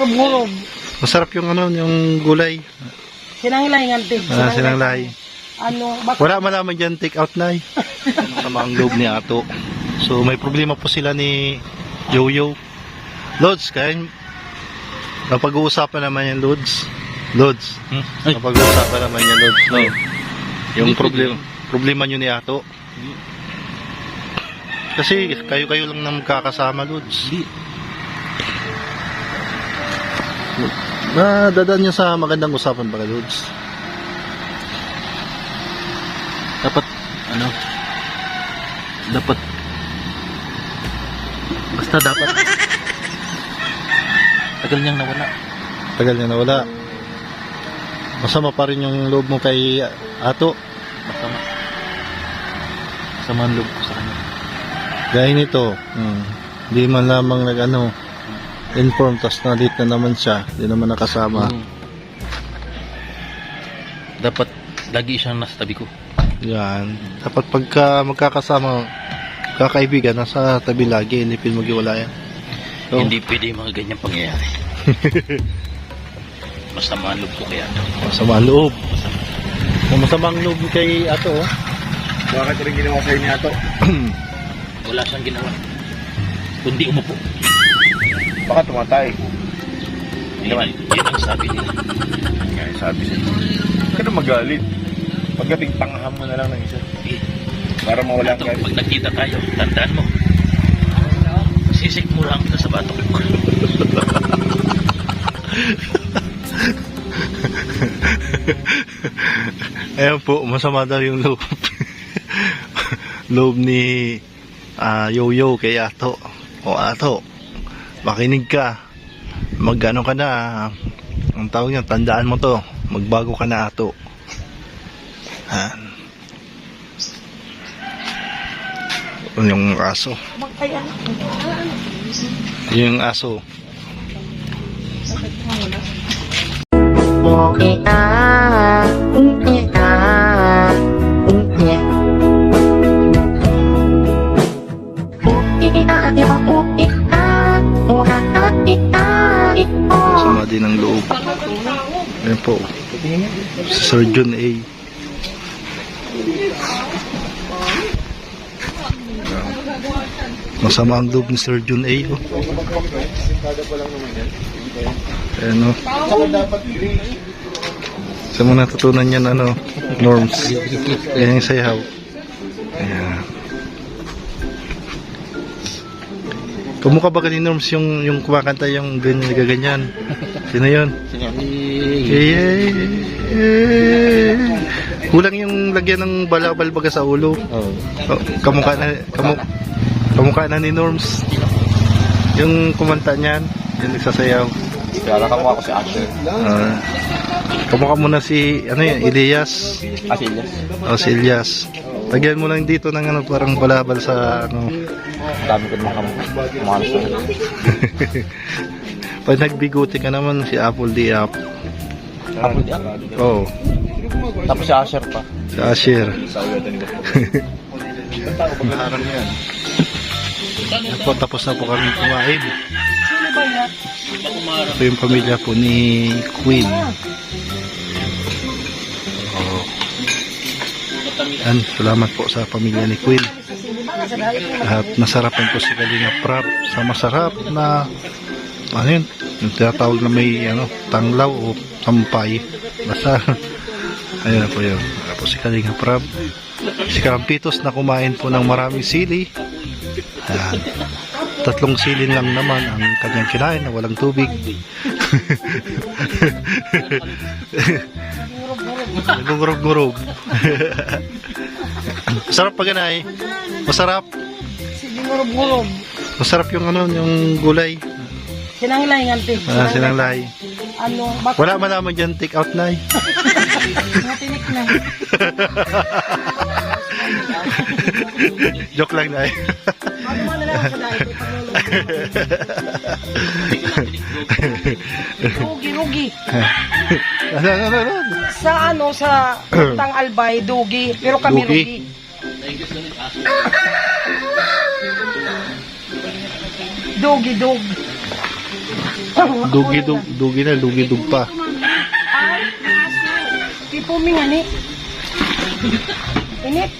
Murog-murog. Masarap yung ano, yung gulay. Sinanglay nga, tig. Sinanglay. Ano, Wala malaman dyan, take out na sama ang loob ni Ato. So may problema po sila ni Yoyo. Lods, kaya napag-uusapan naman yan, Lods. Lods, napag-uusapan naman yan, Lods. No? Yung problema nyo ni Ato. Kasi kayo-kayo lang na magkakasama, Lods. Dadaan nyo sa magandang usapan ba, Lods? Dapat basta dapat tagal niyang nawala. Masama pa rin yung loob mo kay Ato. Masama ang loob ko sa kanya. Gaya nito, hindi man lamang inform, tas na-late na naman siya, hindi naman nakasama. Dapat lagi siyang nasa tabi ko. Yan. Dapat pagka magkakasama, kakaibigan, nasa tabi lagi, hindi maghiwalayan. So, Hindi pwede yung mga ganyang pangyayari. Masama ang loob ko kaya. masama ang loob. Masama ang loob kay Ato. Bakit rin ginawa sa'yo ni Ato? Wala siyang ginawa. Kundi umupo. Baka tumatay. Yun ang sabi nila. Nga, sabi sa'yo. Huwag ka na magalit. Pagdating tangahan mo na lang ng isa. Para mawala ang galit. Pag nakita tayo, tandaan mo. Sisik mo lang sa batok mo. Ayan po, masama daw yung loob. Loob ni Yoyo kay Ato. O Ato, makinig ka. Mag-ano ka na. Ang tawag niya, tandaan mo to. Magbago ka na, Ato. Yung aso. Yung aso. Sama din ang loob. Ayan po. Si Sir John A. Masama ang loob ni Sir John A. Oh. Ayan o. Sa mga natutunan yan, norms. Ayan yung sayaw. Ayan. Kamukha ba ni Norms yung kumakanta yung ganyan? Sino yun? Kulang yung lagyan ng balabal baga sa ulo. Oh, kamukha na ni Norms. Yung kumanta niyan, yung nagsasayaw. Kaya kamukha ko si Asher. Kamukha mo na si Elias. Asillas. Si Elias. Lagyan mo lang dito ng parang balabal sa Dami ko naman kamukha sa'yo. Pag nagbiguti ka naman si Apple D. App. Apple di Oo. Tapos si Asher pa. Si Asher. Tapos na po kami kumain. Ito yung pamilya po ni Queen. Yan, salamat po sa pamilya ni Queen. At nasarapan po si Kalinga Prab sa masarap na yun, yung tinatawag na may tanglaw o tampay. Basta ayun na po yun. Tapos si Kalinga Prab, si Karampitos na kumain po ng maraming sili. Ayan. 3 silin lang naman ang kanyang kinain na walang tubig. Gurog-gurog. Masarap pa ganay. Masarap. Murog-murog. Masarap yung yung gulay. Sinanglay nga, tig. Sinanglay. Ano, Wala malaman dyan, take out na Matinik na. Joke lang na Ano mo na lang sa dahil. Rugi. Sa Tang Albay, dugi. Pero kami Dugi. rugi. Dog. Dugidug pa. Ay, tipuming ani. Init.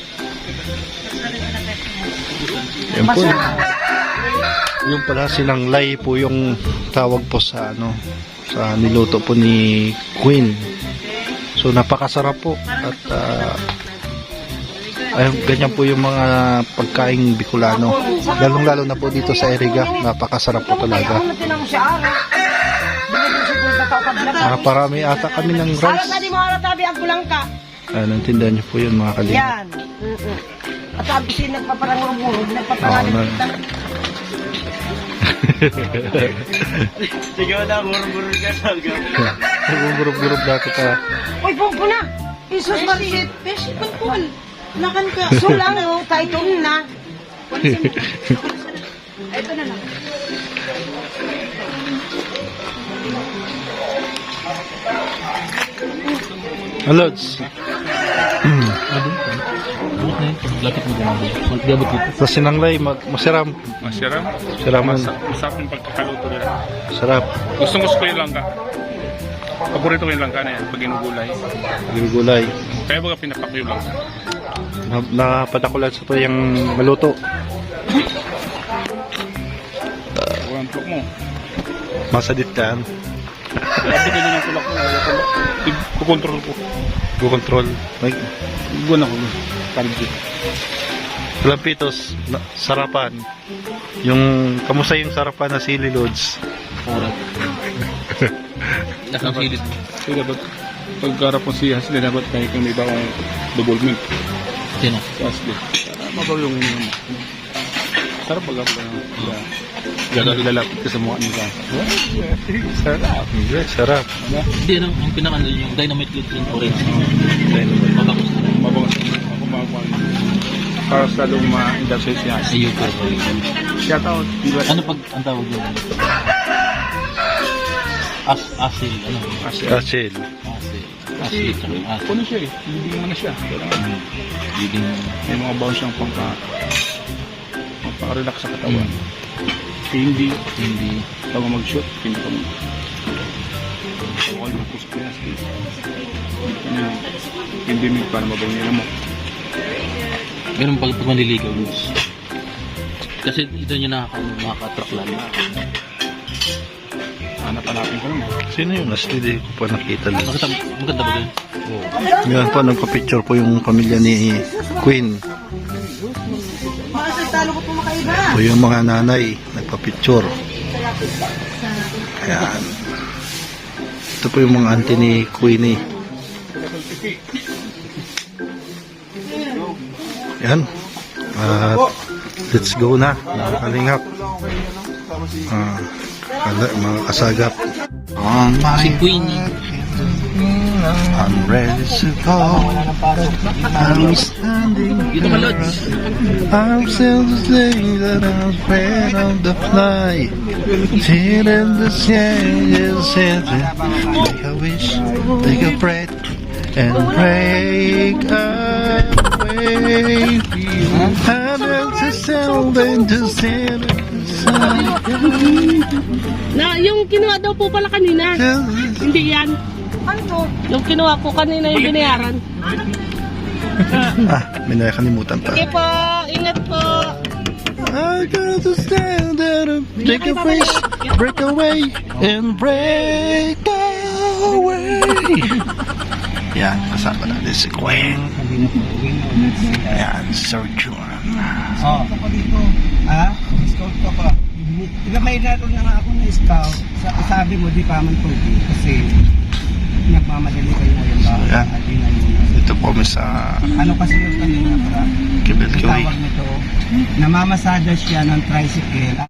Yan po. Yung pala sinanglay po yung tawag po sa sa niluto po ni Queen. So napakasarap po at ayun, ganyan po yung mga pagkaing Bicolano. Lalong-lalo na po dito sa Iriga, napakasarap po talaga. Parami ata kami ng Alas rice. na di mo tabi ang kulang ka. Naintindihan niyo po yun mga kalingap. Yan. At sabi siya nagpaparangurog, nagpapangalit kita. Sige na, gurur-gurur ka talaga. Nagugurub-gurub na kita. Uy, pumpo na. Isus maliit. Beshi, pagpul. Nakan ka. Sulang, kahit na. Ito na lang. Lods. Sa sinanglay, masiram. Masarap. Siraman. Masarap yung pagkakaluto nila. Sarap. Gusto ko yung langka. Paborito ko yung langka na yan pag ginugulay. Yung gulay. Kaya baga pinapak yung langka. Napatakulan sa to yung maluto. Huwag tulak mo. Masadit ka. Sabi ko yun ang tulak mo. Kukontrol ko. Control. Buwan ako. Kalbi. Lampitos, sarapan. Yung, kamusta yung sarapan na sili loads? Orat. Nasang silit. Kaya dapat pagkarap mo si Hasli, dapat kahit kung may iba kong double milk. Sino? Si Hasli. Para mabaw yung... Sarap baga pa. Gano'n ilalapit ka sa mukha nila. Sarap. Sarap. Hindi, ang pinaka yung dynamite load yung orange. Dynamite. Mabangos na. Mabangas ako makakuha. Para sa lalong ma-indulge si Hasli. Ayun ko. Shout out. Ano pag ang tawag yun? Asil. Ano? Hasli. Kachil. Asil. Asil. Asil. Puno siya eh. Bibigyan mo na siya. Kailangan Bibing. may mga bounce siyang pangka-relax sa katawan. Hindi bago mag-shoot, hindi ka mo. Huwag mo puso kaya. Hindi mo para mabaw niya mo. Ganun pag manliligaw. Kasi ito nyo nakaka-attract lalo. Hanap-hanapin ko naman. Sino yun? Lastly, di ko pa nakita lang. Maganda ba yun? Ngayon po, nagpa-picture po yung pamilya ni Queen. O yung mga nanay, nagpa-picture. Ayan. Ito po yung mga auntie ni Queenie. Ayan. At let's go na. Mga kalingap. Mga kasagap. On Si my Queenie. I'm ready to go. I'm standing Yun naman, Lods. I'm still the thing that I'm afraid of the fly. Till in the changes make a wish, take a breath, and break away. I'm to sound and to stand. Na, yung kinuha daw po pala kanina. Hindi yan. Ano? Yung kinuha po kanina yung binayaran. May nakalimutan pa. Sige po, ingat po. I got to stand there and take a face, break away, and break away. Yan, kasama natin si Queen. Yan, Sir John. Ako dito. Scout ka pa. Diba may laro na nga ako na scout. Sabi mo, di pa man pwede. Kasi nagmamadali kayo ngayon ba? Yan. Dito po kami sa Ano kasi yung kanina para Kibel Kiwi. tawag nito, namamasada siya ng tricycle.